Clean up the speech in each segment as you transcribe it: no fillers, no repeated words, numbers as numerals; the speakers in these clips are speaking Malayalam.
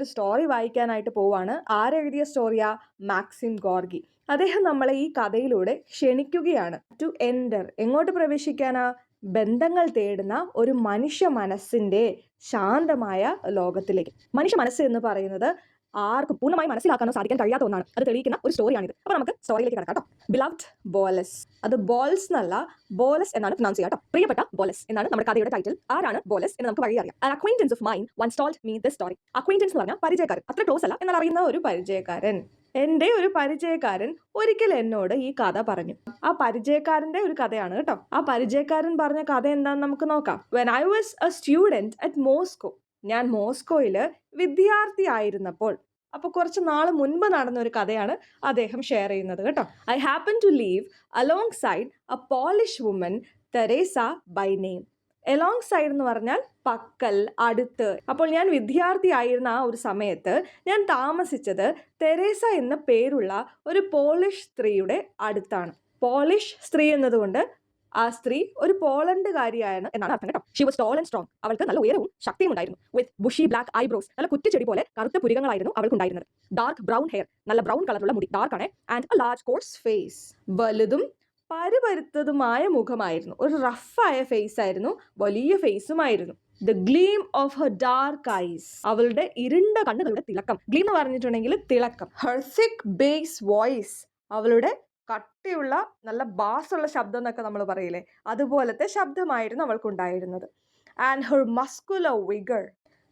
ഒരു സ്റ്റോറി വായിക്കാനായിട്ട് പോവാണ്. ആരെഴുതിയ സ്റ്റോറിയാ? മാക്സിം ഗോർഗി. അദ്ദേഹം നമ്മളെ ഈ കഥയിലൂടെ ക്ഷണിക്കുകയാണ് ടു എൻ്റർ. എങ്ങോട്ട് പ്രവേശിക്കാനാ? ബന്ധങ്ങൾ തേടുന്ന ഒരു മനുഷ്യ മനസ്സിന്റെ ശാന്തമായ ലോകത്തിലേക്ക്. മനുഷ്യ മനസ്സ് എന്ന് പറയുന്നത് ആർക്കും പൂർണ്ണമായി മനസ്സിലാക്കാനോ സാധിക്കാൻ കഴിയാത്ത ഒന്നാണ്. അത് തെളിയിക്കുന്ന ഒരു സ്റ്റോറിയാണിത്. അപ്പോൾ നമുക്ക് സ്റ്റോറിയിലേക്ക് കിടക്കാം കേട്ടോ. Beloved bolus. അത് ബോൾസ് എന്നല്ല, ബോലസ് എന്നാണ് പ്രൊനൗൺസ് ചെയ്യുക കേട്ടോ. പ്രിയപ്പെട്ട ബോലസ് എന്നാണ് നമ്മുടെ കഥയുടെ ടൈറ്റിൽ. ആരാണ് ബോലസ് എന്ന് നമുക്ക് വഴി അറിയാം. An acquaintance of mine once told me this story. Acquaintance എന്ന് പറഞ്ഞാൽ പരിചയക്കാരൻ. അത്ര ക്ലോസ് അല്ല എന്നാൽ അറിയുന്ന ഒരു പരിചയക്കാരൻ. എൻ്റെ ഒരു പരിചയക്കാരൻ ഒരിക്കൽ എന്നോട് ഈ കഥ പറഞ്ഞു. ആ പരിചയക്കാരൻ്റെ ഒരു കഥയാണ് കേട്ടോ. ആ പരിചയക്കാരൻ പറഞ്ഞ കഥ എന്താണെന്ന് നമുക്ക് നോക്കാം. When I was a student at Moscow. ഞാൻ മോസ്കോയിൽ വിദ്യാർത്ഥി ആയിരുന്നപ്പോൾ. അപ്പോൾ കുറച്ച് നാൾ മുൻപ് നടന്ന ഒരു കഥയാണ് അദ്ദേഹം ഷെയർ ചെയ്യുന്നത് കേട്ടോ. I happen to live alongside a Polish woman Teresa by name. Alongside എന്ന് പറഞ്ഞാൽ പക്കൽ, അടുത്ത്. അപ്പോൾ ഞാൻ വിദ്യാർത്ഥി ആയിരുന്ന ആ ഒരു സമയത്ത് ഞാൻ താമസിച്ചത് തെരേസ എന്ന പേരുള്ള ഒരു പോളിഷ് സ്ത്രീയുടെ അടുത്താണ്. പോളിഷ് സ്ത്രീ എന്നതുകൊണ്ട് ആ സ്ത്രീ ഒരു പോളണ്ടുകാരിയാണ് എന്നാണ് അർത്ഥം കേട്ടോ. She was tall and strong. അവൾക്ക് നല്ല ഉയരവും ശക്തിയും ഉണ്ടായിരുന്നു. With bushy black eyebrows. നല്ല കുറ്റിച്ചെടി പോലെ കറുത്ത പുരികങ്ങളായിരുന്നു അവൾക്കുണ്ടായിരുന്നത്. Dark brown hair. നല്ല ബ്രൗൺ കളറുള്ള മുടി, ഡാർക്ക് ആണ്. And a large coarse face. വലുതും പരുപരുത്തതുമായ മുഖമായിരുന്നു. ഒരു റഫായ ഫേസ് ആയിരുന്നു, വലിയ ഫേസുമായിരുന്നു. The gleam of her dark eyes. അവളുടെ ഇരുണ്ട കണ്ണുകളുടെ തിളക്കം. ഗ്ലീം എന്ന് പറഞ്ഞിട്ടുണ്ടെങ്കിൽ തിളക്കം. Her thick bass voice. അവളുടെ കട്ടിയുള്ള നല്ല ബാസുള്ള ശബ്ദം എന്നൊക്കെ നമ്മൾ പറയില്ലേ, അതുപോലത്തെ ശബ്ദമായിരുന്നു അവൾക്കുണ്ടായിരുന്നത്. And her muscular vigour.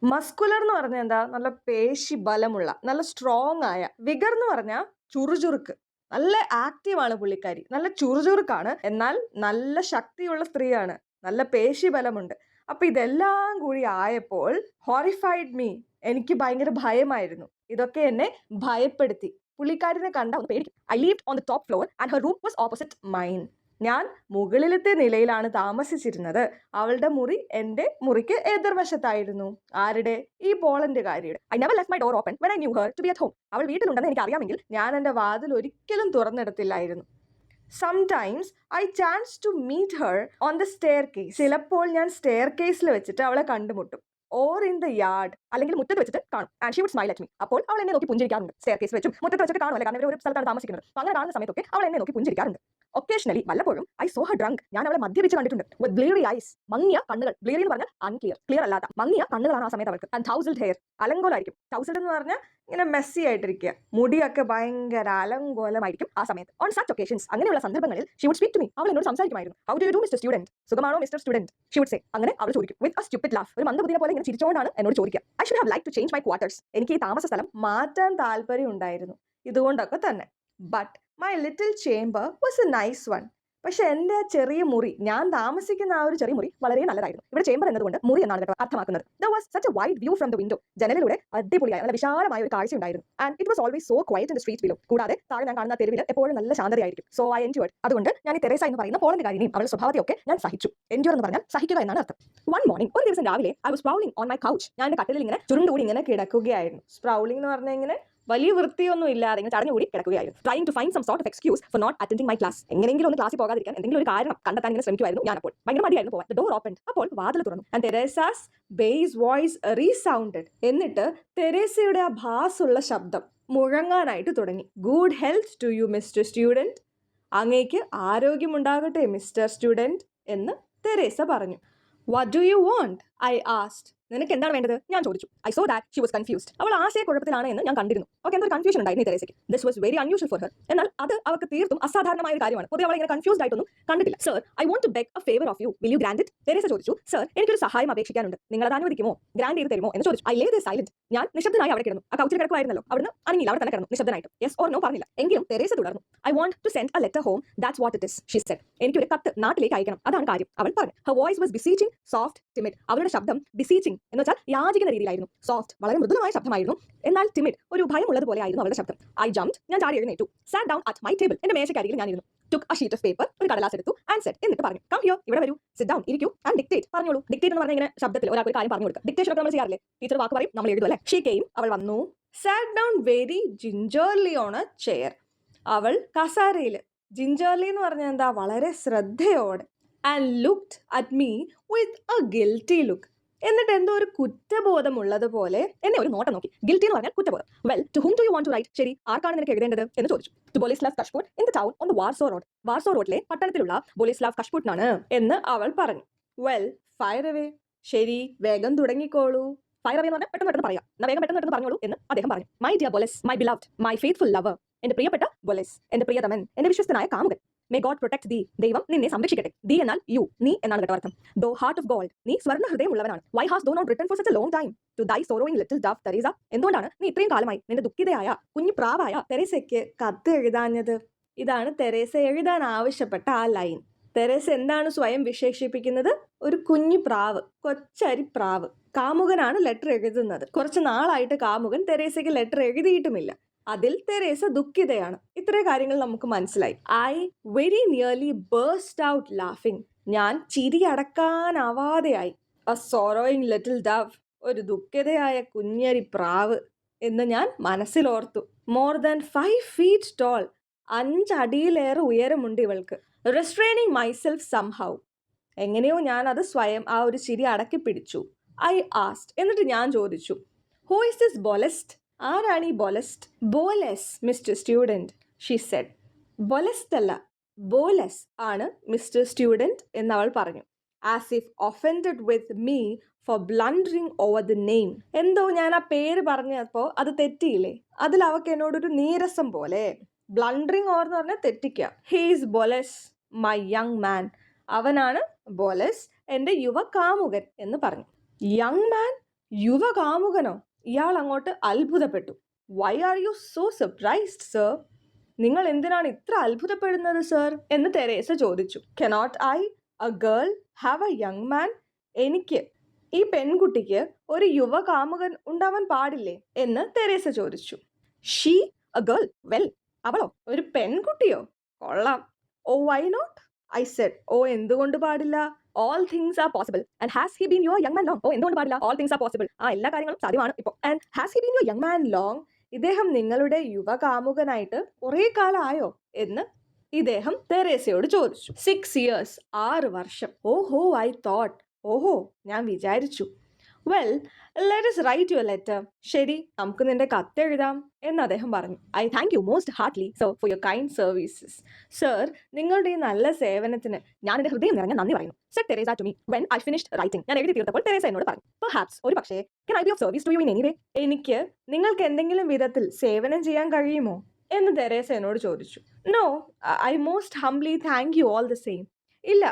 Muscular എന്ന് പറഞ്ഞാൽ എന്താ? നല്ല പേശി ബലമുള്ള, നല്ല സ്ട്രോങ് ആയ. വിഗർ എന്ന് പറഞ്ഞാൽ ചുറുചുറുക്ക്. നല്ല ആക്റ്റീവാണ് പുള്ളിക്കാരി, നല്ല ചുറുചുറുക്കാണ്, എന്നാൽ നല്ല ശക്തിയുള്ള സ്ത്രീയാണ്, നല്ല പേശി ബലമുണ്ട്. അപ്പൊ ഇതെല്ലാം കൂടി ആയപ്പോൾ ഹോറിഫൈഡ് മീ. എനിക്ക് ഭയങ്കര ഭയമായിരുന്നു. ഇതൊക്കെ എന്നെ ഭയപ്പെടുത്തി. പുള്ളിക്കാരിനെ കണ്ട ഒന്ന് പേടിക്കും. I lived on the top floor and her room was opposite mine. ഞാൻ മുകളിലത്തെ നിലയിലാണ് താമസിച്ചിരുന്നത്. അവളുടെ മുറി എൻ്റെ മുറിക്ക് എതിർവശത്തായിരുന്നു. ആരുടെ? ഈ പോളണ്ടുകാരിയുടെ. I never left my door open when I knew her to be at home. അവൾ വീട്ടിലുണ്ടെന്ന് എനിക്ക് അറിയാമെങ്കിൽ ഞാൻ എൻ്റെ വാതിൽ ഒരിക്കലും തുറന്നിടത്തില്ലായിരുന്നു. Sometimes I chance to meet her on the staircase. ചിലപ്പോൾ ഞാൻ സ്റ്റെയർ കേസിൽ വെച്ചിട്ട് അവളെ കണ്ടുമുട്ടും. ഓർ ഇൻ ദ യാർഡ്, അല്ലെങ്കിൽ മുറ്റത്ത് വെച്ചിട്ട് കാണും. And she would smile at me. അപ്പോൾ അവൾ എന്നെ നോക്കി പുഞ്ചിരിക്കാറുണ്ട്. സ്റ്റെയർ കേസ് വെച്ചും മുറ്റത്ത് വെച്ചിട്ട് കാണുമല്ലോ, കാരണം ഇവർ ഒരു സ്ഥലത്താണ് താമസിക്കുന്നത്. അപ്പോൾ അങ്ങനെ കാണുന്ന സമയത്തൊക്കെ അവൾ എന്നെ നോക്കി പുഞ്ചിരിക്കാറുണ്ട്. ഒക്കേഷണലി, വല്ലപ്പോഴും ഐ സോ ഹർ ഡ്രങ്ക്. ഞാൻ അവളെ മദ്യപിച്ച് കണ്ടിട്ടുണ്ട്. വിത്ത് ബ്ലീറി ഐസ്. മങ്ങിയ കണ്ണുകൾ. ബ്ലീറി എന്ന് പറഞ്ഞാൽ അൺക്ലിയർ, ക്ലിയർ അല്ലാത്ത മങ്ങിയ കണ്ണുകളാണ് ആ സമയത്ത് അവൾക്ക്. And ടൗസിൽഡ് hair. അലങ്കോലായിരിക്കും. ടൗസിൽഡ് എന്ന് പറഞ്ഞാൽ ഇങ്ങനെ മെസ്സി ആയിട്ടിരിക്കുക, മുടിയൊക്കെ ഭയങ്കര അലങ്കോലമായിരിക്കും ആ സമയത്ത്. ഓൺ സച്ച് ഒക്കേഷൻസ്, അങ്ങനെയുള്ള സന്ദർഭങ്ങളിൽ she would speak to me. അവൾ എന്നോട് സംസാരിക്കുമായിരുന്നു. How do you do mister student? സുഖമാണോ mister student? She would say. അങ്ങനെ അവൾ ചോദിക്കും. With a stupid laugh. ഒരു മന്ദബുദ്ധിയെ പോലെ ഇങ്ങനെ ചിരിച്ചുകൊണ്ടാണ് എന്നോട് ചോദിക്കുക. I should have like to change my quarters. എനിക്ക് ഈ താമസ സ്ഥലം മാറ്റാൻ താല്പര്യം ഉണ്ടായിരുന്നു, ഇതുകൊണ്ടൊക്കെ തന്നെ. But my little chamber was a nice one. പക്ഷെ എൻ്റെ ആ ചെറിയ മുറി, ഞാൻ താമസിക്കുന്ന ആ ഒരു ചെറിയ മുറി വളരെ നല്ലതായിരുന്നു. ഇവിടെ ചേംബർ എന്നതുകൊണ്ട് മുറി എന്നാണ് കേട്ടോ അർത്ഥമാക്കുന്നത്. There was such a wide view from the window. ജനലിലൂടെ അടിപൊളിയായ നല്ല വിശാലമായ ഒരു കാഴ്ച ഉണ്ടായിരുന്നു. And it was always so quiet in the street below. കൂടാതെ താഴെ ഞാൻ കാണുന്ന തെരുവിൽ എപ്പോഴും നല്ല ശാന്തതയായിരിക്കും. So I enjoyed. അതുകൊണ്ട് ഞാൻ ഈ തെരേസ എന്ന് പറയുന്ന പോളണ്ടുകാരിനെയും അവളുടെ സ്വഭാവത്തെയൊക്കെ ഞാൻ സഹിച്ചു. എൻജോയ് എന്ന് പറഞ്ഞാൽ സഹിക്കുക എന്നാണ് അർത്ഥം. വൺ മോർണിംഗ്, ഒരു ദിവസം രാവിലെ, I was sprawling on my couch. ഞാൻ എൻ്റെ കട്ടിലിൽ ഇങ്ങനെ ചുരുണ്ടുകൂടി ഇങ്ങനെ കിടക്കുകയായിരുന്നു. സ്പ്രൗളിംഗ് എന്ന് പറഞ്ഞാൽ ഇങ്ങനെ വലിയ വൃത്തിയൊന്നും ഇല്ലാതെ ഇങ്ങനെ ചടഞ്ഞുകൂടി കിടക്കുകയായിരുന്നു. Trying to find some sort of excuse for not attending my class. എങ്ങനെയെങ്കിലും ഒന്ന് ക്ലാസ്സിൽ പോകാതിരിക്കാൻ എന്തെങ്കിലും ഒരു കാരണം കണ്ടെത്താൻ ഇങ്ങനെ ശ്രമിക്കുമായിരുന്നു ഞാൻ. അപ്പോൾ ഭയങ്കര മടിയായിരുന്നു പോവാൻ. The door opened. അപ്പോൾ വാതിൽ തുറന്നു. And Teresa's bass voice resounded. എന്നിട്ട് തെരേസയുടെ ആ ഭാസുള്ള ശബ്ദം മുഴങ്ങാനായിട്ട് തുടങ്ങി. Good health to you mister student. അങ്ങേക്ക് ആരോഗ്യമുണ്ടാകട്ടെ മിസ്റ്റർ സ്റ്റുഡന്റ് എന്ന് തെരേസ പറഞ്ഞു. What do you want? I asked. നിനക്ക് എന്താണ് വേണ്ടത്? ഞാൻ ചോദിച്ചു. I saw that she was confused. അവൾ ആശയക്കുഴപ്പത്തിലാണ് എന്ന് ഞാൻ കണ്ടിരുന്നു. ഓക്കെ, എന്തൊരു കൺഫ്യൂഷൻ ഉണ്ടായിരുന്നു ഈ തെരേസയ്ക്ക്. This was very unusual for her. എന്നാൽ അത് അവൾക്ക് തീർത്തും അസാധാരണമായ ഒരു കാര്യമാണ്. പൊതുവെ അവൾ ഇങ്ങനെ കൺഫ്യൂസ്ഡ് ആയിട്ടൊന്നും കണ്ടിട്ടില്ല. Sir, I want to beg a favour of you. Will you grant it? Teresa ചോദിച്ചു. സർ, എനിക്കൊരു സഹായം അപേക്ഷിക്കാനുണ്ട്. നിങ്ങൾ അത് അനുവദിക്കുമോ? ഗ്രാന്റ് ചെയ്ത് തരുമോ എന്ന് ചോദിച്ചു. I Leh the silent. ഞാൻ നിശബ്ദനായി അവിടെ കിടന്നു. ആ കൗച്ചിൽ കിടക്കുമായിരുന്നല്ലോ, അവിടുന്ന് അനങ്ങിയില്ല, അവിടെ തന്നെ കിടന്നു നിശബ്ദനായിട്ട്. യെസ് ഓർ നോ പറഞ്ഞില്ല. എങ്കിലും തെരേസ തുടർന്നു. I want to send a letter home. That's what it is, she said. എനിക്കൊരു കത്ത് നാട്ടിലേക്ക് അയക്കണം, അതാണ് കാര്യം, അവൾ പറഞ്ഞു. Her voice was beseeching, soft, timid. അവളുടെ ശബ്ദം ബിസീച്ചിങ് എന്ന് വെച്ചാൽ യാചിക്കുന്ന രീതിയിലായിരുന്നു. സോഫ്റ്റ്, വളരെ മൃദുലമായ ശബ്ദമായിരുന്നു. എന്നാൽ ടിമിഡ്, ഒരു ഭയമുള്ളതുപോലെ ആയിരുന്നു അവളുടെ ശബ്ദം. I jumped. ഞാൻ ചാടി എഴുന്നേറ്റു. Sat down at my table. എന്റെ മേശക്കരികിൽ ഞാൻ ഇരുന്നു. took a sheet of paper, ഒരു കടലാസ് എടുത്തു ആൻഡ് സെഡ്. എന്നിട്ട് പറഞ്ഞു, കം ഹിയർ, ഇവിടെ വരൂ, സിറ്റ് ഡൗൺ, ഇരിക്കൂ ആൻഡ് ഡിക്റ്റേറ്റ്. പറഞ്ഞോളൂ. ഡിക്റ്റേറ്റ് എന്ന് പറഞ്ഞാൽ ഇങ്ങനെ ശബ്ദത്തിൽ ഒരാൾക്ക് ഒരു കാര്യം പറഞ്ഞു കൊടുക്കുക. ഡിക്റ്റേഷൻ ഒക്കെ നമ്മൾ ചെയ്യാറില്ലേ? ടീച്ചർ വാക്ക് പറയും, നമ്മൾ എഴുതും അല്ലേ? She came. അവൾ വന്നു. Sat down very gingerly on a chair. അവൾ കസാരയിൽ. ജിഞ്ചർലി എന്ന് പറഞ്ഞാൽ എന്താ? വളരെ ശ്രദ്ധയോടെ. And looked at me with a guilty look. എന്നിട്ട് എന്തോ ഒരു കുറ്റബോധമുള്ളതുപോലെ എന്നെ ഒരു നോട്ടം നോക്കി. ഗിൽറ്റി എന്ന് പറഞ്ഞാൽ കുറ്റബോധം. Well, to whom do you want to write? ശരി, ആർക്കാണ് നിനക്ക് എഴുതേണ്ടത് എന്ന് ചോദിച്ചു. To Boleslav Kashput in the town on the Warsaw road. Warsaw റോഡിലെ പട്ടണത്തിലുള്ള ബോളിസ്ലാവ് കഷ്പൂട്ടിനാണ് എന്ന് അവൾ പറഞ്ഞു. Well, fire away. ശരി, വേഗം തുടങ്ങിക്കോളൂ. ഫയർ അവേ എന്ന് പറഞ്ഞാൽ പെട്ടെന്ന് പറയാം. എന്നാ വേഗം പെട്ടെന്ന് പറഞ്ഞോളൂ എന്ന് അദ്ദേഹം പറഞ്ഞു. My dear bolus, my beloved, my faithful lover. എന്റെ പ്രിയപ്പെട്ട ബോലസ്, എന്റെ പ്രിയതമൻ, എന്റെ വിശ്വസ്തനായ കാമുകൻ. മേ ഗോഡ് പ്രൊട്ടക്ട് ദീ. ദൈവം നിന്നെ സംരക്ഷിക്കട്ടെ. ദീ എന്നാൽ യു, നീ എന്നാണ് കേട്ടോ അർത്ഥം. ദോ ഹാർട്ട് ഓഫ് ഗോൾഡ്, നീ സ്വർണ്ണ ഹൃദയമുള്ളവനാണ്. Why has thou not written for such a long time to thy sorrowing little Dove Teresa. എന്തുകൊണ്ടാണ് നീ ഇത്രയും കാലമായി നിന്റെ ദുഃഖിതയായ കുഞ്ഞു പ്രാവായ തെരേസയ്ക്ക് കത്ത് എഴുതാഞ്ഞത്? ഇതാണ് തെരേസ എഴുതാൻ ആവശ്യപ്പെട്ട ആ ലൈൻ. തെരേസ എന്താണ് സ്വയം വിശേഷിപ്പിക്കുന്നത്? ഒരു കുഞ്ഞു പ്രാവ്, കൊച്ചരി പ്രാവ്. കാമുകനാണ് ലെറ്റർ എഴുതുന്നത്. കുറച്ച് നാളായിട്ട് കാമുകൻ തെരേസയ്ക്ക് ലെറ്റർ എഴുതിയിട്ടുമില്ല. അതിൽ തെരേസ ദുഃഖിതയാണ്. ഇത്രേ കാര്യങ്ങൾ നമുക്ക് മനസ്സിലായി. I very nearly burst out laughing. ഞാൻ ചിരി അടക്കാനാവാതെയായി. എ സോറോയിങ് ലിറ്റിൽ ഡവ്, ഒരു ദുഃഖിതയായ കുഞ്ഞരി പ്രാവ് എന്ന് ഞാൻ മനസ്സിലോർത്തു. മോർ ദാൻ 5 feet ടോൾ, 5 അടിയിലേറെ ഉയരമുണ്ട് ഇവൾക്ക്. റെസ്ട്രെയിനിങ് മൈസെൽഫ് സംഹൗ, എങ്ങനെയോ ഞാൻ അത് സ്വയം ആ ഒരു ചിരി അടക്കി പിടിച്ചു. ഐ ആസ്റ്റ്, എന്നിട്ട് ഞാൻ ചോദിച്ചു, ഹൂ ഇസ് ദിസ് ബോലസ്റ്റ്? ആരാണ് ഈ Bolest? Boles mister student, she said. Bolest അല്ല, ബോലസ് ആണ് മിസ്റ്റർ സ്റ്റുഡൻറ് എന്നവൾ പറഞ്ഞു. As if offended with me for blundering over the name. എന്തോ ഞാൻ ആ പേര് പറഞ്ഞപ്പോൾ അത് തെറ്റിയില്ലേ? അതിൽ അവൾക്ക് എന്നോടൊരു നീരസം പോലെ. ബ്ലണ്ടറിങ് ഓവർ എന്ന് പറഞ്ഞാൽ തെറ്റിക്കുക. He is Boles my young man. അവനാണ് ബോലസ്, എൻ്റെ യുവ കാമുകൻ എന്ന് പറഞ്ഞു. യങ് മാൻ, യുവ കാമുകനോ? ഇയാൾ അങ്ങോട്ട് അത്ഭുതപ്പെട്ടു. Why are you so surprised sir? നിങ്ങൾ എന്തിനാണ് ഇത്ര അത്ഭുതപ്പെടുന്നത് സർ എന്ന് തെരേസ ചോദിച്ചു. Cannot I, a girl, have a young man? എനിക്ക്, ഈ പെൺകുട്ടിക്ക് ഒരു യുവ കാമുകൻ ഉണ്ടാവാൻ പാടില്ലേ എന്ന് തെരേസ ചോദിച്ചു. ഷീ, എ ഗേൾ, വെൽ, അവളോ ഒരു പെൺകുട്ടിയോ? കൊള്ളാം. Oh why not? I said. Oh എന്തുകൊണ്ട് പാടില്ല? All things are possible and has he been your young man long. Oh എന്തുകൊണ്ട് പാടില്ല? ഓൾ തിങ്സ് ആർ പോസിബിൾ, ആ എല്ലാ കാര്യങ്ങളും സാധ്യമാണ് ഇപ്പോൾ. And has he been your young man long, ഇദ്ദേഹം നിങ്ങളുടെ യുവ കാമുകനായിട്ട് കുറേ കാലമായോ എന്ന് ഇദ്ദേഹം തെരേസയോട് ചോദിച്ചു. 6 years, 6 വർഷം. ഓഹോ, ഐ തോട്ട്, ഓഹോ ഞാൻ വിചാരിച്ചു. Well, let us write your letter. ശരി, നമുക്ക് നിന്റെ കത്ത് എഴുതാം എന്ന് അദ്ദേഹം പറഞ്ഞു. I thank you most Hartley sir for your kind services. Sir, നിങ്ങളുടെ ഈ നല്ല സേവനത്തിന് ഞാൻ എൻ്റെ ഹൃദയം നിറഞ്ഞ നന്ദി പറയുന്നു. Said Teresa to me when I finished writing. ഞാൻ എഴുതി തീർത്തപ്പോൾ തെരേസ എന്നോട് പറഞ്ഞു. പെർഹാപ്സ്, ഒരു പക്ഷേ, can I be of service to you in any way? എനിക്ക് നിങ്ങൾക്ക് എന്തെങ്കിലും വിധത്തിൽ സേവനം ചെയ്യാൻ കഴിയുമോ എന്ന് തെരേസ എന്നോട് ചോദിച്ചു. No, I most humbly thank you all the same. ഇല്ല,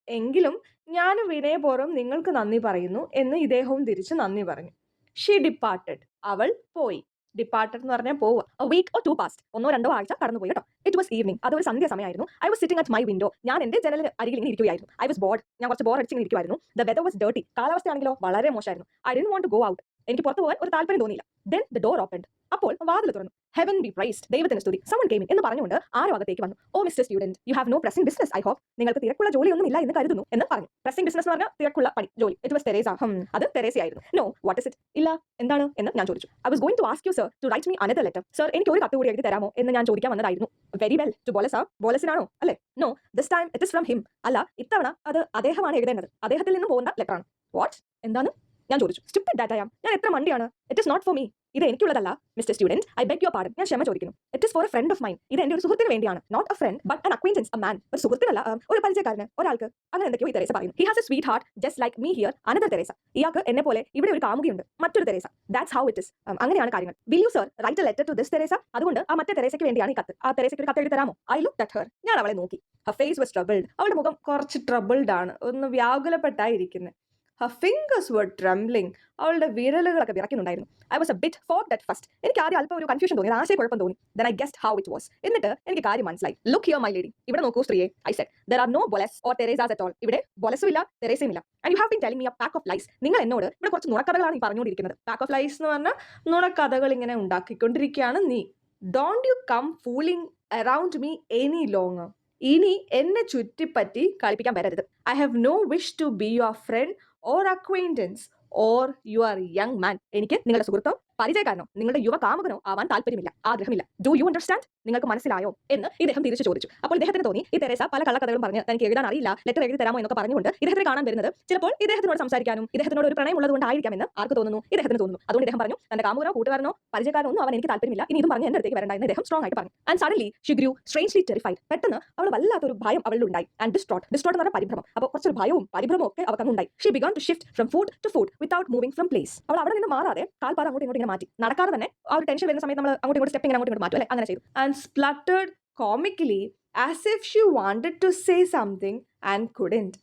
എങ്കിലും ഞാനും വിനയപൂർവ്വം നിങ്ങൾക്ക് നന്ദി പറയുന്നു എന്ന് ഇദ്ദേഹവും തിരിച്ച് നന്ദി പറഞ്ഞു. ഷീ ഡിപ്പാർട്ടഡ്, അവൾ പോയി. ഡിപ്പാർട്ടഡ് എന്ന് പറഞ്ഞാൽ പോവുക. എ വീക്ക് ഓർ 2 പാസ്റ്റ്, 1-2 ആഴ്ച കടന്നു പോയി കേട്ടോ. ഇറ്റ് വാസ് ഈവനിങ്, അതൊരു സന്ധ്യ സമയമായിരുന്നു. I was sitting at my window. ഞാൻ എൻ്റെ ജനലിന് അരികിൽ ഇങ്ങനെ ഇരിക്കുകയായിരുന്നു. ഐ വാസ് ബോർഡ്, ഞാൻ കുറച്ച് ബോർ അടിച്ചിങ്ങനെ ഇരിക്കുമായിരുന്നു. ദ വെദർ വാസ് ഡേർട്ടി, കാലാവസ്ഥയാണെങ്കിലോ വളരെ മോശമായിരുന്നു. I didn't want to go out, എനിക്ക് പുറത്തു പോകാൻ ഒരു താല്പര്യം തോന്നിയില്ല. ദെൻ ദ ഡോർ ഓപ്പൺഡ്, അപ്പോൾ വാതിൽ തുറന്നു. ഹെവൻ ബി പ്രൈസ്ഡ്, ദൈവത്തിന് സ്തുതി. സമൺ കെയിം ഇൻ എന്ന് പറഞ്ഞുകൊണ്ട് ആരോ അകത്തേക്ക് വന്നു. Oh mister student, you have no pressing business I hope. നിങ്ങൾക്ക് തിരക്കുള്ള ജോലിയൊന്നും ഇല്ല എന്ന് കരുതുന്നു എന്ന് പറഞ്ഞു. പ്രസിംഗ് ബിസിനസ് എന്ന് പറഞ്ഞാൽ തിരക്കുള്ള പണി, ജോലി. It was Teresa. അത് തെരേസയായിരുന്നു. No, what is it? ഇല്ല, എന്താണ് എന്ന് ഞാൻ ചോദിച്ചു. I was going to ask you sir to write me another letter. Sir, എനിക്ക് ഒരു കത്ത് കൂടി എഴുതി തരാമോ എന്ന് ഞാൻ ചോദിക്കാൻ വന്നതായിരുന്നു. Very well, to Boles. ബോലസിനാണോ? അല്ലേ? No, this time it is from him. അല്ല, ഇത്തവണ അത് അദ്ദേഹമാണ് എഴുതേണ്ടത്. അദ്ദേഹത്തിൽ നിന്ന് പോകുന്ന ലെറ്ററാണ്. വാട്ട്? എന്താണ്? ഞാൻ ചോദിച്ചു. Stupid that I am. ഞാൻ എത്ര മണ്ടിയാണ്. It is not for me. ഇത് എനിക്കുള്ളതല്ല mister student. I beg your pardon. ഞാൻ ക്ഷമ ചോദിക്കുന്നു. It is for a friend of mine. ഇത് എൻ്റെ ഒരു സുഹൃത്തിന് വേണ്ടിയാണ്. Not a friend but an acquaintance, a man. ഒരു സുഹൃത്തിനല്ല, ഒരു പരിചയക്കാരന്, ഒരാൾക്ക്. അങ്ങനെ എന്തൊക്കെയോ ഈ തെരേസ പറയുന്നു. He has a sweetheart just like me here, another Teresa. ഇയാൾക്ക് എന്നെ പോലെ ഇവിടെ ഒരു കാമുകിയുണ്ട്, മറ്റൊരു Teresa. That's how it is. അങ്ങനെയാണ് കാര്യങ്ങൾ. Will you sir write a letter to this Teresa? അതുകൊണ്ട് ആ മറ്റേ തെരേസയ്ക്ക് വേണ്ടിയാണ് ഈ കത്ത്. ആ തെരേസയ്ക്ക് ഒരു കത്ത് എഴുതി തരാമോ? I looked at her. ഞാൻ അവളെ നോക്കി. Her face was troubled. അവളുടെ മുഖം കുറച്ച് ട്രബിൾഡ് ആണ്, ഒന്ന് വ്യാകുലപ്പെട്ടായിരിക്കുന്നത്. Her fingers were trembling. അവളുടെ വിരലുകളൊക്കെ വിറയ്ക്കുന്നുണ്ടായിരുന്നു. I was a bit fogged at first. എനിക്ക് ആദ്യം അല്പം ഒരു കൺഫ്യൂഷൻ തോന്നി, ആശയക്കുഴപ്പം തോന്നി. Then I guessed how it was. എന്നിട്ട് എനിക്ക് കാര്യം മനസ്സിലായി. Look here, my lady. ഇവിടെ നോക്കൂ സ്ത്രീയെ. I said, there are no Boles or Teresas at all. ഇവിടെ ബോലസും ഇല്ല, തെരേസയും ഇല്ല. And you have been telling me a pack of lies. നിങ്ങൾ എന്നോട് ഇവിടെ കുറച്ച് നുണക്കഥകളാണ് ഈ പറഞ്ഞുകൊണ്ടിരിക്കുന്നത്. Pack of lies എന്ന് പറഞ്ഞാൽ നുണക്കഥകൾ ഇങ്ങനെ ഉണ്ടാക്കിക്കൊണ്ടിരിക്കുകയാണ് നീ. Don't you come fooling around me any longer. ഇനി എന്നെ ചുറ്റിപ്പറ്റി കളിപ്പിക്കാൻ വരരുത്. I have no wish to be your friend or acquaintance or you are young man. എനിക്ക് നിങ്ങളുടെ സുഹൃത്തോ പരിചയക്കാരനോ നിങ്ങളുടെ യുവകാമുകനോ ആവാൻ താല്പര്യമില്ല, ആഗ്രഹമില്ല. Do you understand? നിങ്ങൾക്ക് മനസ്സിലായോ എന്ന് ഇദ്ദേഹം തിരിച്ചു ചോദിച്ചു. അപ്പോൾ ഇദ്ദേഹത്തിന് തോന്നി ഈ തെരേസ പല കള്ളക്കഥകളും പറഞ്ഞ് തനിക്ക് എഴുതാൻ അറിയില്ല, ലെറ്റർ എഴുതി തരാമോ എന്നൊക്കെ പറഞ്ഞുകൊണ്ട് ഇദ്ദേഹത്തെ കാണാൻ വരുന്നത് ചിലപ്പോൾ ഇദ്ദേഹത്തിനോട് സംസാരിക്കാനും ഇദ്ദേഹത്തിനോട് ഒരു പ്രണയം ഉള്ളതുകൊണ്ടായിരിക്കാം എന്ന് ആർക്ക് തോന്നുന്നു? ഇദ്ദേഹത്തിന് തോന്നുന്നു. അതുകൊണ്ട് ഇദ്ദേഹം പറഞ്ഞു തന്റെ കാമുകനോ കൂട്ടുകാരനോ പരിചയക്കാരനോ ഒന്നും അവൻ എനിക്ക് താല്പര്യമില്ല, ഇനി ഇതും പറഞ്ഞ് എന്റെ അടുത്തേക്ക് വരണ്ട എന്ന് ഇദ്ദേഹം സ്ട്രോങ് ആയിട്ട് പറഞ്ഞു. And suddenly she grew strangely terrified. പെട്ടെന്ന് അവൾ വല്ലാത്തൊരു ഭയം അവളിൽ ഉണ്ടായി. ആൻഡ് ഡിസ്ട്രോട്ട് എന്ന് പറഞ്ഞ പരിഭ്രമം. അപ്പോൾ കുറച്ചൊരു ഭയവും പരിഭ്രമവും ഒക്കെ അവർക്ക് ഉണ്ടായി. She began to shift from foot to foot without moving from place. അവൾ അവിടെ നിന്ന് മാറാതെ കാൽപാദം അങ്ങോട്ടും ഇങ്ങോട്ടും ഇങ്ങനെ മാറ്റി, നടക്കാതെ തന്നെ ആ ഒരു ടെൻഷൻ വരുന്ന സമയത്ത് നമ്മൾ അങ്ങോട്ടും ഇങ്ങോട്ട് സ്റ്റെപ്പിംഗ് അങ്ങോട്ടും ഇങ്ങോട്ട് മാറ്റും അല്ലേ, അങ്ങനെ ചെയ്തു. And splattered comically as if she wanted to say something and couldn't.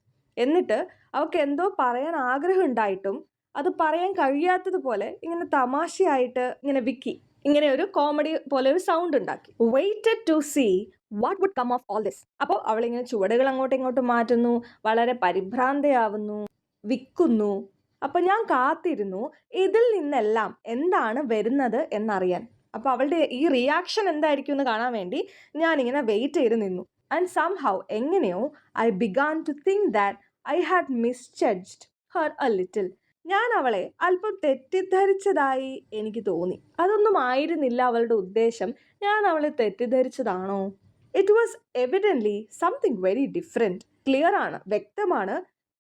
എന്നിട്ട് അവൾക്ക് എന്തോ പറയാൻ ആഗ്രഹം ഉണ്ടായിട്ടും അത് പറയാൻ കഴിയാത്തതുപോലെ ഇങ്ങനെ തമാശയായിട്ട് ഇങ്ങനെ വിക്കി ഇങ്ങനെ ഒരു കോമഡി പോലെ ഒരു സൗണ്ട് ഉണ്ടാക്കി. Waited to see what would come of all this. അപ്പോൾ അവളിങ്ങനെ ചുവടുകൾ അങ്ങോട്ടും ഇങ്ങോട്ടും മാറ്റുന്നു, വളരെ പരിഭ്രാന്തയാവുന്നു, വിൽക്കുന്നു. അപ്പോൾ ഞാൻ കാത്തിരുന്നു ഇതിൽ നിന്നെല്ലാം എന്താണ് വരുന്നത് എന്നറിയാൻ. അപ്പോൾ അവളുടെ ഈ റിയാക്ഷൻ എന്തായിരിക്കും എന്ന് കാണാൻ വേണ്ടി ഞാനിങ്ങനെ വെയിറ്റ് ചെയ്ത് നിന്നു. ആൻഡ് സംഹൗ എങ്ങനെയോ I began to think that I had misjudged her a little. ഞാൻ അവളെ അല്പം തെറ്റിദ്ധരിച്ചതായി എനിക്ക് തോന്നി. അതൊന്നും ആയിരുന്നില്ല അവളുടെ ഉദ്ദേശം. ഞാൻ അവളെ തെറ്റിദ്ധരിച്ചതാണോ? It was evidently something very different. Clear ആണ്, വ്യക്തമാണ്,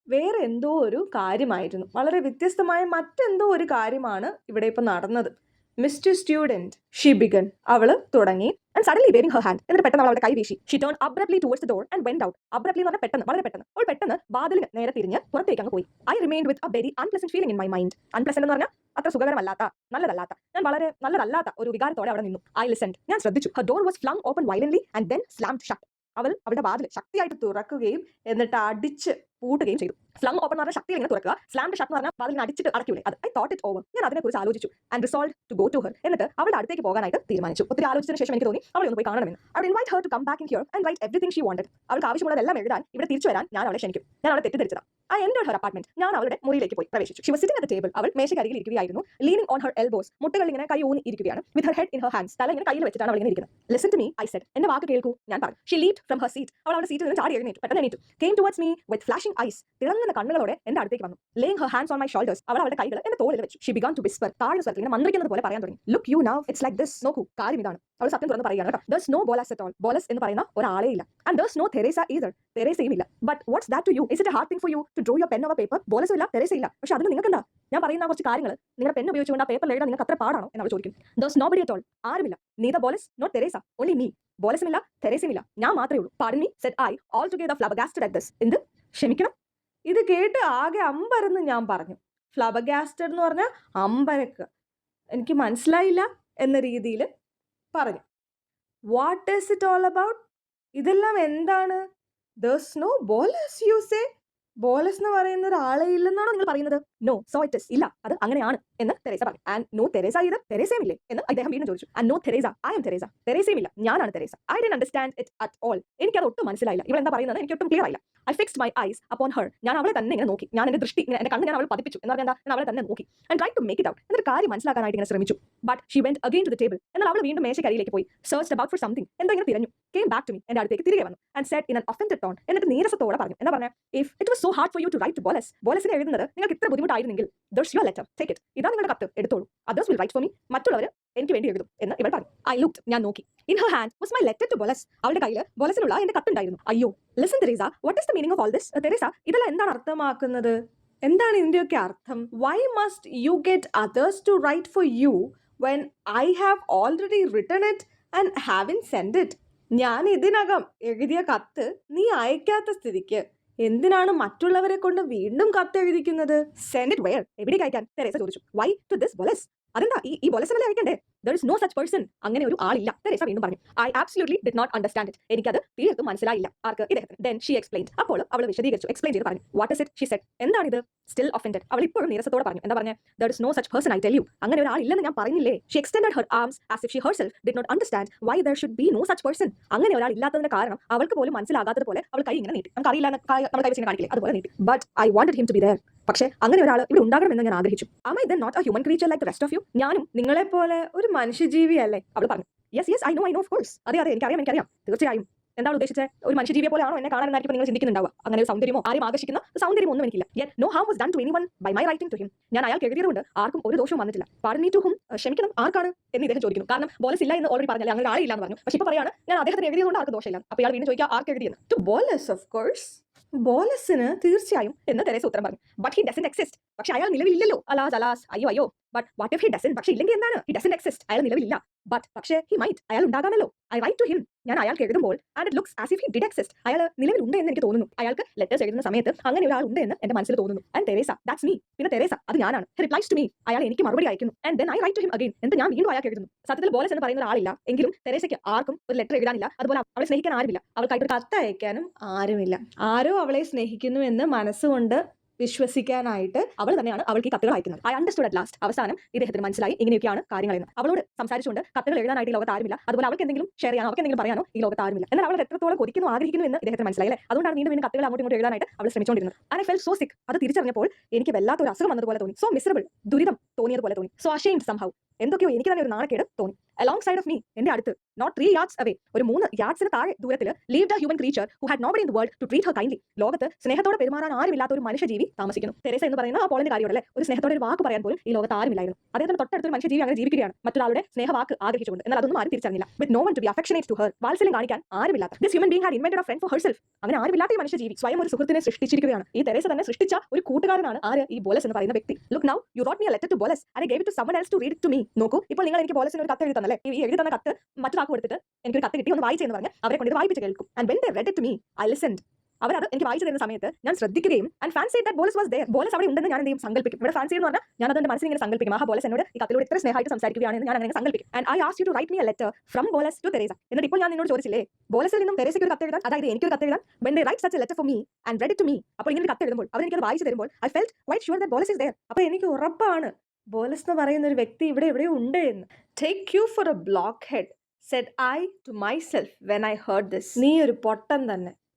വേറെ എന്തോ ഒരു കാര്യമായിരുന്നു. വളരെ വ്യത്യസ്തമായ മറ്റെന്തോ ഒരു കാര്യമാണ് ഇവിടെ ഇപ്പോൾ നടന്നത്. Mister student, she began. അവൾ തുടങ്ങി. And suddenly waving Har hand. എന്നിട്ട് പെട്ടെന്ന് അവളുടെ കൈ വീശി. She turn abruptly towards the door and went out. Abruptly എന്ന് പറഞ്ഞാൽ പെട്ടെന്ന്, വളരെ പെട്ടെന്ന്. അവൾ പെട്ടെന്ന് വാതിലിന് നേരെ തിരിഞ്ഞ് പുറത്തേക്ക് അങ്ങ് പോയി. I remained with a very unpleasant feeling in my mind. Unpleasant എന്ന് പറഞ്ഞാൽ അത്ര സുഖകരമല്ലാത്ത, നല്ലതല്ലാത്ത, ഞാൻ വളരെ നല്ലതല്ലാത്ത ഒരു വികാരത്തോടെ അവിടെ നിന്നു. I listened. ഞാൻ ശ്രദ്ധിച്ചു. Her door was flung open violently and then slammed shut. അവൾ അവളുടെ വാതിൽ ശക്തിയായിട്ട് തുറക്കുകയും എന്നിട്ട് അടിച്ച് പൂട്ടുകയും ചെയ്തു. ഫ്ലങ് ഓപ്പൺ എന്ന് പറഞ്ഞാൽ ശക്തി ഇങ്ങനെ തുറക്കുക, സ്ലാംഡ് ഷട്ട് എന്ന് പറഞ്ഞാൽ വാതിലിനെ അടിച്ചിട്ട് അടയ്ക്കൂലേ, അത്. I thought it over. ഞാൻ അതിനെക്കുറിച്ച് ആലോചിച്ചു. And resolve to go to her. എന്നിട്ട് അവളുടെ അടുത്തേക്ക് പോകാനായിട്ട് തീരുമാനിച്ചു. ഒത്തിരി ആലോചിച്ചതിന് ശേഷം എനിക്ക് തോന്നി അവളെ ഒന്ന് പോയി കാണണമെന്ന്. I would invite her to come back in here and write everything she wanted. അവൾക്ക് ആവശ്യമുള്ളതെല്ലാം എഴുതാൻ ഇവിടെ തിരിച്ചു വരാൻ ഞാൻ അവളെ ക്ഷണിക്കും. ഞാൻ അവളെ തെറ്റിദ്ധരിച്ചതാ. I entered her apartment. ഞാൻ അവളുടെ മുറിയിലേക്ക് പോയി പ്രവേശിച്ചു. She was sitting at the table. അവൾ മേശക്കരികിൽ ഇരിക്കുകയായിരുന്നു. Leaning on her elbows. മുട്ടുകൾ ഇങ്ങനെ കൈ ഊന്നി ഇരിക്കുകയാണ്. With her head in her hands. തല ഇങ്ങനെ കയ്യിൽ വെച്ചിട്ടാണ് അവൾ ഇങ്ങനെ ഇരിക്കുന്നത്. Listen to me, I said. എന്റെ വാക്ക് കേൾക്കൂ, ഞാൻ പറഞ്ഞു. She leaped from her seat. അവൾ അവളുടെ സീറ്റിൽ നിന്ന് ചാടി എഴുന്നേറ്റു. പെട്ടെന്ന് എണീറ്റു. Came towards me with flashing eyes. തിളങ്ങുന്ന കണ്ണുകളോടെ എന്റെ അടുത്തേക്ക് വന്നു. Laying her hands on my shoulders. അവൾ അവളുടെ കൈകൾ എന്റെ തോളിൽ വെച്ചു. She began to whisper. താഴ്ന്ന സ്വരത്തിൽ ഇങ്ങനെ മന്ത്രിക്കുന്നത് പോലെ പറയാൻ തുടങ്ങി. Look you now, it's like this. നോക്കൂ, കാര്യം ഇതാണ്. അവൾ സത്യം തുറന്ന് പറയുകയാണ് കേട്ടോ. There's no Bolas at all. Bolas എന്ന് പറയുന്ന ഒരാളേ ഇല്ല. And there's no Teresa either. തെരേസയും ഇല്ല. But what's that to you? Is it a hard thing for you to draw your pen over paper? ബോലസും ഇല്ല, തെരേസയും ഇല്ല. പക്ഷെ അതിന് നിങ്ങൾക്ക് എന്താ? ഞാൻ പറയുന്ന കുറച്ച് കാര്യങ്ങൾ നിങ്ങളുടെ പെൻ ഉപയോഗിച്ചുകൊണ്ട് ആ പേപ്പറിൽ എഴുതാൻ നിങ്ങൾക്ക് അത്ര പാടാണോ എന്നവൾ ചോദിക്കും. There's nobody at all. ആരുമില്ല. Neither Bolas nor Teresa. Only me. ബോലസും ഇല്ല, തെരേസയും ഇല്ല. ഞാൻ മാത്രമേ ഉള്ളൂ. Pardon me, said I, altogether flabbergasted at this. എന്ത്? ക്ഷമിക്കണം. ഇത് കേട്ട് ആകെ അമ്പരന്ന് ഞാൻ പറഞ്ഞു. ഫ്ലബഗാസ്റ്റഡ് എന്ന് പറഞ്ഞാൽ അമ്പരക്ക്. എനിക്ക് മനസ്സിലായില്ല എന്ന രീതിയിൽ പറഞ്ഞു. What is it all about? ഇതെല്ലാം എന്താണ്? There's no Bolas, you say? Bolas എന്ന് പറയുന്ന ഒരാളെ ഇല്ലെന്നാണോ നിങ്ങൾ പറയുന്നത്? No, so it is. ഇല്ല, അത് അങ്ങനെയാണ് എന്ന് തെരേസ പറഞ്ഞു. ആൻഡ് നോ തെരേസ ഇത്. തെരേസയും ഇല്ലേ എന്ന് അദ്ദേഹം വീണ്ടും ചോദിച്ചു. And no Teresa, I am Teresa. തെരേസയും ഇല്ല, ഞാനാണ് Teresa. I didn't understand it at all. എനിക്കത് ഒട്ടും മനസ്സിലായില്ല. ഇവൾ എന്താ പറയുന്നത് എനിക്ക് ഒട്ടും ക്ലിയർ ആയില്ല. I fixed my eyes upon Har. ഞാൻ അവളെ തന്നെ ഇങ്ങനെ നോക്കി. ഞാൻ എന്റെ ദൃഷ്ടി എന്റെ കണ്ണ് ഞാൻ അവൾ പതിപ്പിച്ചു. എന്ന് പറഞ്ഞാൽ ഞാൻ അവളെ തന്നെ നോക്കി. And try to make it out. എന്നിട്ട് കാര്യം മനസ്സിലാക്കാനായിട്ട് ഇങ്ങനെ ശ്രമിച്ചു. But she went again to the table. എന്നാൽ അവൾ വീണ്ടും മേശക്കരിയിലേക്ക് പോയി. Searched about for something. എന്തോ ഇങ്ങനെ തിരഞ്ഞു. Came back to me. എന്റെ അടുത്തേക്ക് തിരികെ വന്നു. And said in an offended tone. എന്നിട്ട് നീരസത്തോടെ പറഞ്ഞു. എന്താ പറഞ്ഞത്? If it was so hard for you to write to Boles. ബോലസിനെ എഴുതുന്നത് നിങ്ങൾക്ക് ഇത്ര ബുദ്ധിമുട്ടായിരുന്നെങ്കിൽ there's your letter, take it. ഇതാ നിങ്ങളുടെ കത്ത്, എടുത്തോളൂ. others will write for me. മറ്റുള്ളവർ എനിക്ക് വേണ്ടി എഴുതും എന്ന് ഇവൾ പറഞ്ഞു. I looked. ഞാൻ നോക്കി. In her hand was my letter to Bolas. അവളുടെ കയ്യിൽ ബോലസിനുള്ള എന്റെ കത്തുണ്ടായിരുന്നു. അയ്യോ. Listen Teresa, what is the meaning of all this? Teresa, ഇതെല്ലാം എന്താണ് അർത്ഥമാക്കുന്നത്? എന്താണ് ഇതിന്റെയൊക്കെ അർത്ഥം? Why must you get others to write for you when I have already written it and haven't sent it? ഞാൻ ഇതിനകം എഴുതിയ കത്ത് നീ അയക്കാത്ത സ്ഥിതിക്ക് എന്തിനാണ് മറ്റുള്ളവരെ കൊണ്ട് വീണ്ടും കത്ത് എഴുതിക്കുന്നത്? Send it wear? എവിടെ അയക്കാൻ? തെരേസ ചോദിച്ചു. Why to this Bolas? അതെന്താ ഈ ബോലസിനല്ലേ അയക്കണ്ടേ? There is no such person. അങ്ങനെ ഒരു ആളില്ല. തെരേസ വീണ്ടും പറഞ്ഞു. I absolutely did not understand it. എനിക്കത് തീർത്തും മനസ്സിലായില്ല. ആർക്ക്? ഇദ്ദേഹത്തിന്. Then she explained. അപ്പോൾ അവൾ വിശദീകരിച്ചു. എക്സ്പ്ലെയിൻ ചെയ്ത് പറഞ്ഞു. What is it? She said. എന്താണിത്? Still offended. അവൾ ഇപ്പോഴും നീരസത്തോടെ പറഞ്ഞു. എന്താ പറഞ്ഞേ? There is no such person, I tell you. അങ്ങനെ ഒരു ആളില്ലെന്ന് ഞാൻ പറഞ്ഞില്ലേ? She extended her arms as if she herself did not understand why there should be no such person. അങ്ങനെ ഒരാൾ ഇല്ലാത്തതിന്റെ കാരണം അവൾക്ക് പോലും മനസ്സിലാകാത്തതുപോലെ അവൾ കൈ ഇങ്ങനെ നീട്ടി. നമുക്ക് അറിയില്ല നമ്മൾ കൈ വെച്ച് ഇങ്ങനെ കാണിക്കില്ലേ? അതുപോലെ നീട്ടി. But I wanted him to be there. പക്ഷേ അങ്ങനെ ഒരാൾ ഇവിടെ ഉണ്ടാകണമെന്ന് ഞാൻ ആഗ്രഹിച്ചു. Am I then not a human creature like the rest of you? ഞാനും നിങ്ങളെ പോലെ ഒരു മനുഷ്യജീവിയല്ലേ? അവൾ പറഞ്ഞു. Yes, I know, of course. അതെ, എനിക്കറിയാം. തീർച്ചയായും. എന്താണ് ഉദ്ദേശിച്ചത്? ഒരു മനുഷ്യജീവിയെ പോലെയാണോ എന്നെ കാണാൻ എന്നായിരിക്കും നിങ്ങൾ ചിന്തിക്കുന്നുണ്ടാവുക. അങ്ങനെ ഒരു സൗന്ദര്യമോ ആരെയും ആകർഷിക്കുന്ന സൗന്ദര്യമോ ഒന്നും എനിക്കില്ല. Yet no harm was done to anyone by my writing to him. ഞാൻ അയാൾക്ക് എഴുതിയതുകൊണ്ട് ആർക്കും ഒരു ദോഷവും വന്നിട്ടില്ല. Pardon me to whom? ക്ഷമിക്കണം ആർക്കാണ് എന്ന് ഇദ്ദേഹം ചോദിക്കുന്നു. കാരണം ബോലസ് ഇല്ല എന്ന് ഓൾറെഡി പറഞ്ഞാൽ അങ്ങനെ ആളില്ല എന്ന് പറഞ്ഞു. പക്ഷേ ഇപ്പോൾ പറയാണ് ഞാൻ അദ്ദേഹത്തിന് എഴുതിയതുകൊണ്ട് ആർക്ക് ദോഷമില്ല. അപ്പോൾ ഇയാൾ വീണ്ടും ചോദിക്കുക ആർക്ക് എഴുതിയെന്ന്. To Boles of course. ബോലസിന് തീർച്ചയായും എന്ന് തെരേസ ഉത്തരം പറഞ്ഞു. But he doesn't exist. പക്ഷെ അയാൾ നിലവിലില്ലല്ലോ. അലാസ് അയ്യോ but what if he doesn't? പക്ഷെ ഇല്ലെങ്കിൽ എന്താണ്? He doesn't exist. അയാൾ നിലവിലില്ല. ബട്ട് പക്ഷേ ഹി മൈറ്റ്. അയാൾ ഉണ്ടാകാമല്ലോ. I write to him. ഞാൻ അയാൾക്ക് എഴുതുമ്പോൾ and it looks as if he did exist. അയാൾ നിലവിലുണ്ട് എന്ന് എനിക്ക് തോന്നുന്നു. അയാൾക്ക് ലെറ്റേഴ്സ് എഴുതുന്ന സമയത്ത് അങ്ങനെ ഒരാൾ ഉണ്ട് എന്ന് എന്റെ മനസ്സിൽ തോന്നുന്നു. And Teresa that's me. പിന്നെ തെരേസ അത് ഞാനാണ്. He replies to me. അയാൾ എനിക്ക് മറുപടി അയക്കുന്നു. And then I write to him again. എന്നിട്ട് ഞാൻ വീണ്ടും അയാൾക്ക് എഴുതുന്നു. സത്യത്തിൽ ബോലസ് എന്ന് പറയുന്ന ഒരാളില്ല. എങ്കിലും തെരേസയ്ക്ക് ആർക്കും ഒരു ലെറ്റർ എഴുതാനില്ല. അതുപോലെ അവളെ സ്നേഹിക്കാൻ ആരുമില്ല. അവൾക്കായിട്ട് കത്ത് അയക്കാനും ആരുമില്ല. ആരോ അവളെ സ്നേഹിക്കുന്നു എന്ന് മനസ്സുകൊണ്ട് വിശ്വസിക്കാനായിട്ട് അവൾ തന്നെയാണ് അവൾക്ക് ഈ കത്തുകൾ അയക്കുന്നത്. I understood at last. അവസാനം ഇദ്ദേഹത്തിന് മനസ്സിലായി ഇങ്ങനെയൊക്കെയാണ് കാര്യങ്ങളെന്ന്. അവളോട് സംസാരിച്ചുകൊണ്ട് കത്തുകൾ എഴുതാനായിട്ട് ഈ ലോകത്ത് ആരുമില്ല. അതുപോലെ അവൾക്ക് എന്തെങ്കിലും ഷെയർ ചെയ്യാനോ അവർക്ക് എന്തെങ്കിലും പറയാനോ ഈ ലോകത്ത് ആരുമില്ല. എന്നാൽ അവൾ എത്രത്തോളം കൊതിക്കുന്നു ആഗ്രഹിക്കുന്നു എന്ന് ഇദ്ദേഹത്തിന് മനസ്സിലായി. അല്ലേ? അതുകൊണ്ടാണ് വീണ്ടും കത്തുകൾ അങ്ങോട്ടും ഇങ്ങോട്ട് എഴുതാനായിട്ട് അവൾ ശ്രമിച്ചുകൊണ്ടിരുന്നത്. ആൻഡ് ഐ ഫെൽറ്റ് സോ സിക്ക്. അത് തിരിച്ചറിഞ്ഞപ്പോൾ എനിക്ക് വല്ലാത്തൊരു അസുഖം വന്നതുപോലെ തോന്നി. So miserable. ദുരിതം തോന്നിയതുപോലെ തോന്നി. So ashamed somehow. എന്തൊക്കെയോ എനിക്ക് തന്നെ ഒരു നാണക്കേട് തോന്നി. അലോങ് സൈഡ് ഓഫ് മീ, എന്റെ അടുത്ത്, നോട്ട് 3 yards away, ഒരു 3 yardsന് താഴെ ദൂരത്തിൽ, lived a human creature who had nobody in the world to treat her kindly. ലോകത്ത് സ്നേഹത്തോടെ പെരുമാറാൻ ആരുമില്ലാത്ത ഒരു മനുഷ്യജീവി താമസിക്കുന്നു. തെരേസ എന്ന് പറയുന്ന ആ പോളിന്റെ കാര്യമല്ലേ, ഒരു സ്നേഹത്തോടെ ഒരു വാക്ക് പറയാൻ പോലും ഈ ലോകത്ത് ആരുമില്ലായിരുന്നു. അദ്ദേഹത്തിന് തൊട്ടടുത്തൊരു മനുഷ്യജീവി അങ്ങനെ ജീവിക്കുകയാണ്, മറ്റൊരാളുടെ സ്നേഹവാക്ക് ആഗ്രഹിച്ചുകൊണ്ട്. എന്നാൽ അതൊന്നും ആരും തിരിച്ചറിഞ്ഞില്ല. With no one to be affectionate to her. വാത്സല്യം കാണിക്കാൻ ആരുമില്ലാത്ത this human being had invented a friend for herself. അങ്ങനെ ആരുമില്ലാത്ത ഈ മനുഷ്യജീവി സ്വയം ഒരു സുഹൃത്തിനെ സൃഷ്ടിച്ചിരിക്കുകയാണ്. ഈ തെരേസ തന്നെ സൃഷ്ടിച്ച ഒരു കൂട്ടുകാരനാണ് ആര്? ഈ ബോലസ് എന്ന് പറയുന്ന വ്യക്തി. Look now, you wrote me a letter to Bolas and I gave it to someone else to read it to me. നോക്കൂ, ഇപ്പോൾ നിങ്ങൾ എനിക്ക് ബോലസിന് ഒരു കത്ത് എഴുതി തന്നല്ലേ. ഈ എഴുതി തന്ന കത്ത് മറ്റൊരാൾക്ക് കൊടുത്തിട്ട് എനിക്കൊരു കത്ത് കിട്ടി, ഒന്ന് വായിച്ചെന്ന് പറഞ്ഞ് അവരെ കൊണ്ട് ഇത് വായിപ്പിച്ച് കേൾക്കും. And when they read it to me, I listened. അവരത് എനിക്ക് വായിച്ചു തരുന്ന സമയത്ത് ഞാൻ ശ്രദ്ധിക്കുകയും and fancy that Bolas was there. Bolas അവിടെ ഉണ്ടെന്ന് ഞാൻ എന്ത് ചെയ്യും? സങ്കല്പിക്കും. ഇവിടെ ഫാൻസി എന്ന് പറഞ്ഞാൽ ഞാൻ അതെന്റെ മനസ്സിൽ ഇങ്ങനെ സങ്കല്പിക്കും. ആ ബോലസ് എന്നോട് ഈ കത്തിലൂടെ ഇത്ര സ്നേഹമായിട്ട് സംസാരിക്കുകയാണെന്ന് ഞാൻ അങ്ങനെ സങ്കല്പിക്കും. And I asked you to write me a letter from Boles to Teresa. എന്നിട്ട് ഇപ്പോൾ ഞാൻ നിന്നോട് ചോദിച്ചില്ലേ, ബോലസിൽ നിന്നും തെരേസയ്ക്ക് ഒരു കത്ത് എഴുതാൻ, അതായത് എനിക്കൊരു കത്ത് എഴുതാൻ. When they write such a letter for me and read it to me, അപ്പോൾ ഇങ്ങനെ കത്ത് എഴുതുമ്പോൾ അവർ എനിക്കത് വായിച്ചു തരുമ്പോൾ I felt quite sure that Bolas is there. അപ്പോൾ എനിക്ക് ഉറപ്പാണ് ബോലസ് എന്ന് പറയുന്ന ഒരു വ്യക്തി ഇവിടെ എവിടെയോ ഉണ്ട് എന്ന്. Take you for A block head, said I to myself when I heard this. നീ ഒരു പൊട്ടൻ തന്നെ.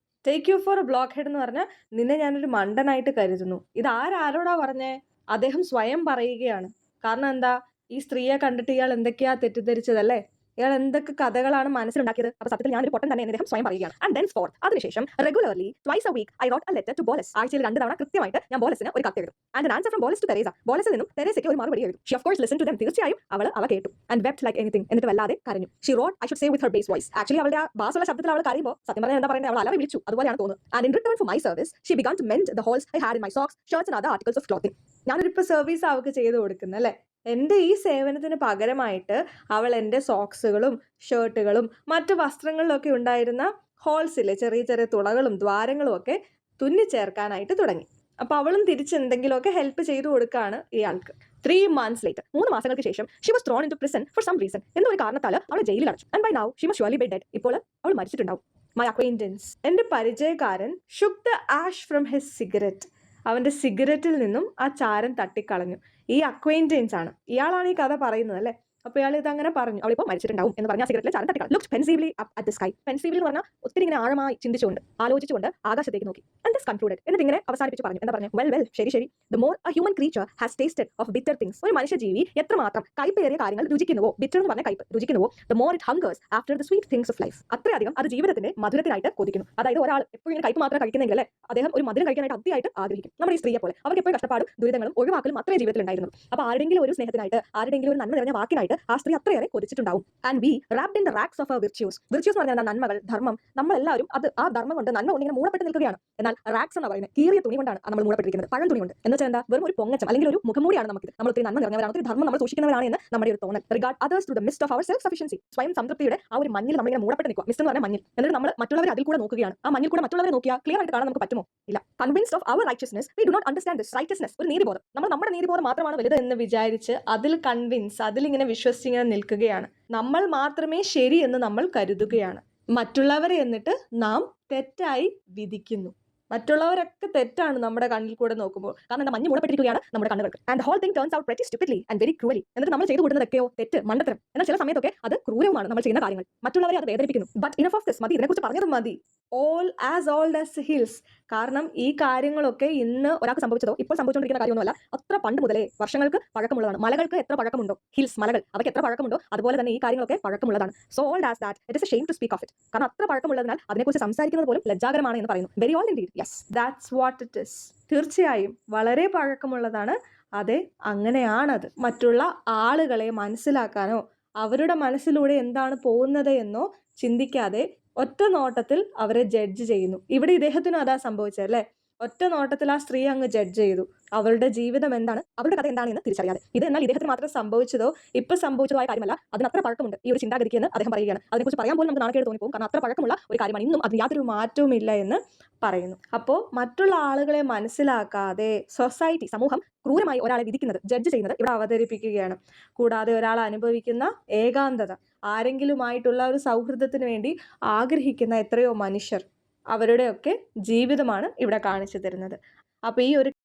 Take you for A block head എന്ന് പറഞ്ഞാൽ നിന്നെ ഞാനൊരു മണ്ടനായിട്ട് കരുതുന്നു. ഇത് ആരോടാ പറഞ്ഞേ? അദ്ദേഹം സ്വയം പറയുകയാണ്. കാരണം എന്താ? ഈ സ്ത്രീയെ കണ്ടിട്ട് ഇയാൾ എന്തൊക്കെയാ തെറ്റിദ്ധരിച്ചതല്ലേ? ഇയാൾ എന്തൊക്കെ കഥകളാണ് മനസ്സിലുണ്ടാക്കിയത്? അപ്പോൾ സത്യത്തിൽ ഞാനൊരു പൊട്ടൻ തന്നെ എന്ന് അദ്ദേഹം സ്വയം പറയുകയാണ്. ആൻഡ് ദെൻ ഫോർത്ത്, അതിനുശേഷം regularly twice a week I wrote a letter to Boles. ആഴ്ചയിൽ 2 തവണ കൃത്യമായിട്ട് ഞാൻ ബോലസിന് ഒരു കത്ത് എഴുതും. And an answer from Boles to Teresa. ബോലസിൽ നിന്നും തെരേസയ്ക്ക് ഒരു മറുപടി എഴുതും. She of course listen to them. തീർച്ചയായും അവ കേട്ടു. And wept like anything. എന്നിട്ട് വല്ലാതെ കരഞ്ഞു. She wrote I should say with her bass voice. Actually അവളുടെ ബാസുള്ള ശബ്ദത്തിൽ അവൾ കരയുമ്പോൾ സത്യം പറഞ്ഞാൽ എന്താ പറയുന്നത്, അവൾ അലറി വിളിച്ചു അതുപോലെയാണ് തോന്നുന്നത്. And in return for my service she began to mend the holes I had in my socks, shirts and other articles of clothing. ഞാനൊരിപ്പോൾ സർവീസ് അവൾക്ക് ചെയ്ത് കൊടുക്കുന്നു അല്ലേ. എൻ്റെ ഈ സേവനത്തിന് പകരമായിട്ട് അവൾ എൻ്റെ സോക്സുകളും ഷർട്ടുകളും മറ്റു വസ്ത്രങ്ങളിലൊക്കെ ഉണ്ടായിരുന്ന ഹോൾസിലെ ചെറിയ ചെറിയ തുളകളും ദ്വാരങ്ങളും ഒക്കെ തുന്നിച്ചേർക്കാനായിട്ട് തുടങ്ങി. അപ്പോൾ അവളും തിരിച്ച് എന്തെങ്കിലുമൊക്കെ ഹെൽപ്പ് ചെയ്തു കൊടുക്കുകയാണ് ഇയാൾക്ക്. 3 months later, 3 മാസങ്ങൾക്ക് ശേഷം she was thrown in to prison for some reason. എന്നൊരു കാരണത്താൽ അവളെ ജയിലിൽ അടച്ചു. And by now she must surely be dead. ഇപ്പോൾ അവൾ മരിച്ചിട്ടുണ്ടാവും. മൈ അക്വൈൻറ്റൻസ്, എൻ്റെ പരിചയക്കാരൻ, shook the ash from his cigarette. അവൻ്റെ സിഗരറ്റിൽ നിന്നും ആ ചാരം തട്ടിക്കളഞ്ഞു. ഈ അക്വൈൻറ്റൻസ് ആണ്, ഇയാളാണ് ഈ കഥ പറയുന്നത് അല്ലേ. അപ്പോൾ ഇയാൾ ഇതങ്ങനെ പറഞ്ഞു, അവളിപ്പോൾ മരിച്ചിട്ടുണ്ടാവും എന്ന് പറഞ്ഞാൽ സിഗരറ്റിലെ ചാരം തട്ടിക്കളഞ്ഞു. Looked pensively up at the sky. Pensively എന്ന് പറഞ്ഞാൽ ഒത്തിരി ഇങ്ങനെ ആഴമായി ചിന്തിച്ചുകൊണ്ട് ആലോചിച്ചുകൊണ്ട് ആകാശത്തേക്ക് നോക്കി. And this concluded. എന്നിട്ട് ഇങ്ങനെ അവസാനിപ്പിച്ച് പറഞ്ഞു. എന്താ പറഞ്ഞു? വെൽ ശരി. The more a human creature has tasted of bitter things. ഒരു മനുഷ്യജീവി എത്രമാത്രം കയ്പേറിയ കാര്യങ്ങൾ രുചിക്കുന്നുവോ, ബിറ്റർ എന്ന് പറഞ്ഞ കയ്പ് രുചിക്കുന്നുവോ, the more it hungers after the sweet things of life. അത്രയധികം അത് ജീവിതത്തിന്റെ മധുരത്തിനായിട്ട് കൊതിക്കുന്നു. അതായത് ഒരാൾ എപ്പോഴും ഇങ്ങനെ കയ്പ് മാത്രം കഴിക്കുന്നെങ്കിൽ അദ്ദേഹം ഒരു മധുരം കഴിക്കാനായിട്ട് അതിയായിട്ട് ആഗ്രഹിക്കും. നമ്മുടെ ഈ സ്ത്രീയെ പോലെ അവർക്ക് എപ്പോഴും കഷ്ടപ്പാടും ദുരിതങ്ങളും ഒഴിവാക്കലും അത്രേ ജീവിതത്തിൽ ഉണ്ടായിരുന്നു. അപ്പോൾ ആരുടെങ്കിലും ഒരു സ്നേഹത്തിനായിട്ട്, ആരുടെങ്കിലും ഒരു നന്മ നിറഞ്ഞ വാക്കിനായിട്ട് ആ സ്ത്രീ അത്രയേറെ കൊതിച്ചിട്ടുണ്ടാവും. And be wrapped in the rags of our virtues. Virtues എന്ന് പറഞ്ഞാൽ നന്മകൾ, ധർമ്മം. നമ്മളെല്ലാവരും ആ ധർമ്മം കൊണ്ട്, നന്മ കൊണ്ട് ഇങ്ങനെ മൂടപ്പെട്ട് നിൽക്കുകയാണ്. എന്നാൽ റാക്സ് എന്ന് പറയുന്നത് കീറിയ തുണി കൊണ്ടാണ് നമ്മൾ മൂടപ്പെട്ടിരിക്കുന്നത്, പഴം തുണി കൊണ്ട്. എന്ന് വെച്ചാൽ എന്താ? വെറും ഒരു പൊങ്ങച്ചം അല്ലെങ്കിൽ ഒരു മുഖംമൂടിയാണ് നമുക്ക്. നമ്മൾ ഒത്തിരി നന്മ നിറഞ്ഞവരാണ്, ഒത്തിരി ധർമ്മം നമ്മൾ സൂക്ഷിക്കുന്നവരാണ് എന്ന് നമ്മുടെ ഒരു തോന്നൽ. Regard others to the mist of our self sufficiency. സ്വയം സംതൃപ്തിയുടെ ആ ഒരു മഞ്ഞിൽ നമ്മളിങ്ങനെ മൂടപ്പെട്ട് നിൽക്കുക. മിസ്റ്റ് എന്ന് പറഞ്ഞാൽ മഞ്ഞിൽ. എന്നിട്ട് നമ്മൾ മറ്റുള്ളവരെ അതിൽ കൂടെ നോക്കുകയാണ്. ആ മഞ്ഞിൽ കൂടെ മറ്റുള്ളവരെ നോക്കിയാൽ ക്ലിയർ ആയിട്ട് കാണാൻ നമുക്ക് പറ്റുമോ? ഇല്ല. Convinced of our righteousness we do not understand this righteousness. ഒരു നീതിബോധം, നമ്മുടെ നീതിബോധം മാത്രമാണ് വലുത് എന്ന് വിചാരിച്ച് അതിൽ അതിലിങ്ങനെ വിശ്വസിച്ചിങ്ങനെ നിൽക്കുകയാണ്. നമ്മൾ മാത്രമേ ശരി എന്ന് നമ്മൾ കരുതുകയാണ്. മറ്റുള്ളവരെ എന്നിട്ട് നാം തെറ്റായി വിധിക്കുന്നു. മറ്റുള്ളവരൊക്കെ തെറ്റാണ് നമ്മുടെ കണ്ണിൽ കൂടെ നോക്കുമ്പോൾ. കാരണം എന്താ? മഞ്ഞ് മൂടപ്പെട്ടിരിക്കുകയാണ് നമ്മുടെ കണ്ണുകൾക്ക്. And whole thing turns out pretty stupidly and very cruelly. എന്നിട്ട് നമ്മൾ ചെയ്തു കൂടുന്നതൊക്കെയോ തെറ്റ്, മണ്ടത്തരം. എന്നാൽ ചില സമയത്തൊക്കെ അത് ക്രൂരവുമാണ് നമ്മൾ ചെയ്യുന്ന കാര്യങ്ങൾ. മറ്റുള്ളവരെ അത് വേദനിപ്പിക്കുന്നു. But enough of this. മതി, ഇതിനെക്കുറിച്ച് പറഞ്ഞത് മതി. All as old as hills. കാരണം ഈ കാര്യങ്ങളൊക്കെ ഇന്ന് ഒരാൾക്ക് സംഭവിച്ചതോ ഇപ്പോൾ സംഭവിച്ചുകൊണ്ടിരിക്കുന്ന കാര്യമൊന്നുമല്ല, അത്ര പണ്ട് മുതലേ വർഷങ്ങൾക്ക് പഴക്കമുള്ളതാണ്. മലകൾക്ക് എത്ര പഴക്കമുണ്ടോ, ഹിൽസ് മലകൾ അവയ്ക്ക് എത്ര പഴക്കമുണ്ടോ അതുപോലെ തന്നെ ഈ കാര്യങ്ങളൊക്കെ പഴക്കമുള്ളതാണ്. So old as that it is a shame to speak of it. കാരണം അത്ര പഴക്കമുള്ളതിനാൽ അതിനെക്കുറിച്ച് സംസാരിക്കുന്നത് പോലും ലജ്ജാകരമാണ് എന്ന് പറയുന്നു. Very old indeed. Yes, that's what it is. തീർച്ചയായും വളരെ പഴക്കമുള്ളതാണ്. അതെ, അങ്ങനെയാണത്. മറ്റുള്ള ആളുകളെ മനസ്സിലാക്കാനോ അവരുടെ മനസ്സിലൂടെ എന്താണ് പോകുന്നത് എന്നോ ചിന്തിക്കാതെ ഒറ്റ നോട്ടത്തിൽ അവരെ ജഡ്ജ് ചെയ്യുന്നു. ഇവിടെ ഇദ്ദേഹത്തിനും അതാ സംഭവിച്ചത് അല്ലേ? ഒറ്റ നോട്ടത്തിൽ ആ സ്ത്രീ അങ്ങ് ജഡ്ജ് ചെയ്തു. അവളുടെ ജീവിതം എന്താണ്, അവളുടെ കഥ എന്താണെന്ന് തിരിച്ചറിയാതെ. ഇത് എന്നാൽ ഇദ്ദേഹത്തിന് മാത്രം സംഭവിച്ചതോ ഇപ്പൊ സംഭവിച്ചതോ ആയ കാര്യമല്ല. അതിന് അത്ര പഴക്കമുണ്ട് ഈ ഒരു ചിന്താഗതിക്ക് എന്ന് അദ്ദേഹം പറയുകയാണ്. അതിനെക്കുറിച്ച് പറയാൻ പോലും നമുക്ക് നാണക്കേട് തോന്നിപ്പോകും. കാരണം അത്ര പഴക്കമുള്ള ഒരു കാര്യമാണ്. ഇന്നും അതിന് യാതൊരു മാറ്റവും ഇല്ല എന്ന് പറയുന്നു. അപ്പോൾ മറ്റുള്ള ആളുകളെ മനസ്സിലാക്കാതെ സൊസൈറ്റി, സമൂഹം ക്രൂരമായി ഒരാളെ വിധിക്കുന്നത്, ജഡ്ജ് ചെയ്യുന്നത് ഇവിടെ അവതരിപ്പിക്കുകയാണ്. കൂടാതെ ഒരാൾ അനുഭവിക്കുന്ന ഏകാന്തത, ആരെങ്കിലുമായിട്ടുള്ള ഒരു സൗഹൃദത്തിന് വേണ്ടി ആഗ്രഹിക്കുന്ന എത്രയോ മനുഷ്യർ, അവരുടെയൊക്കെ ജീവിതമാണ് ഇവിടെ കാണിച്ചു തരുന്നത്. അപ്പോൾ ഈ ഒരു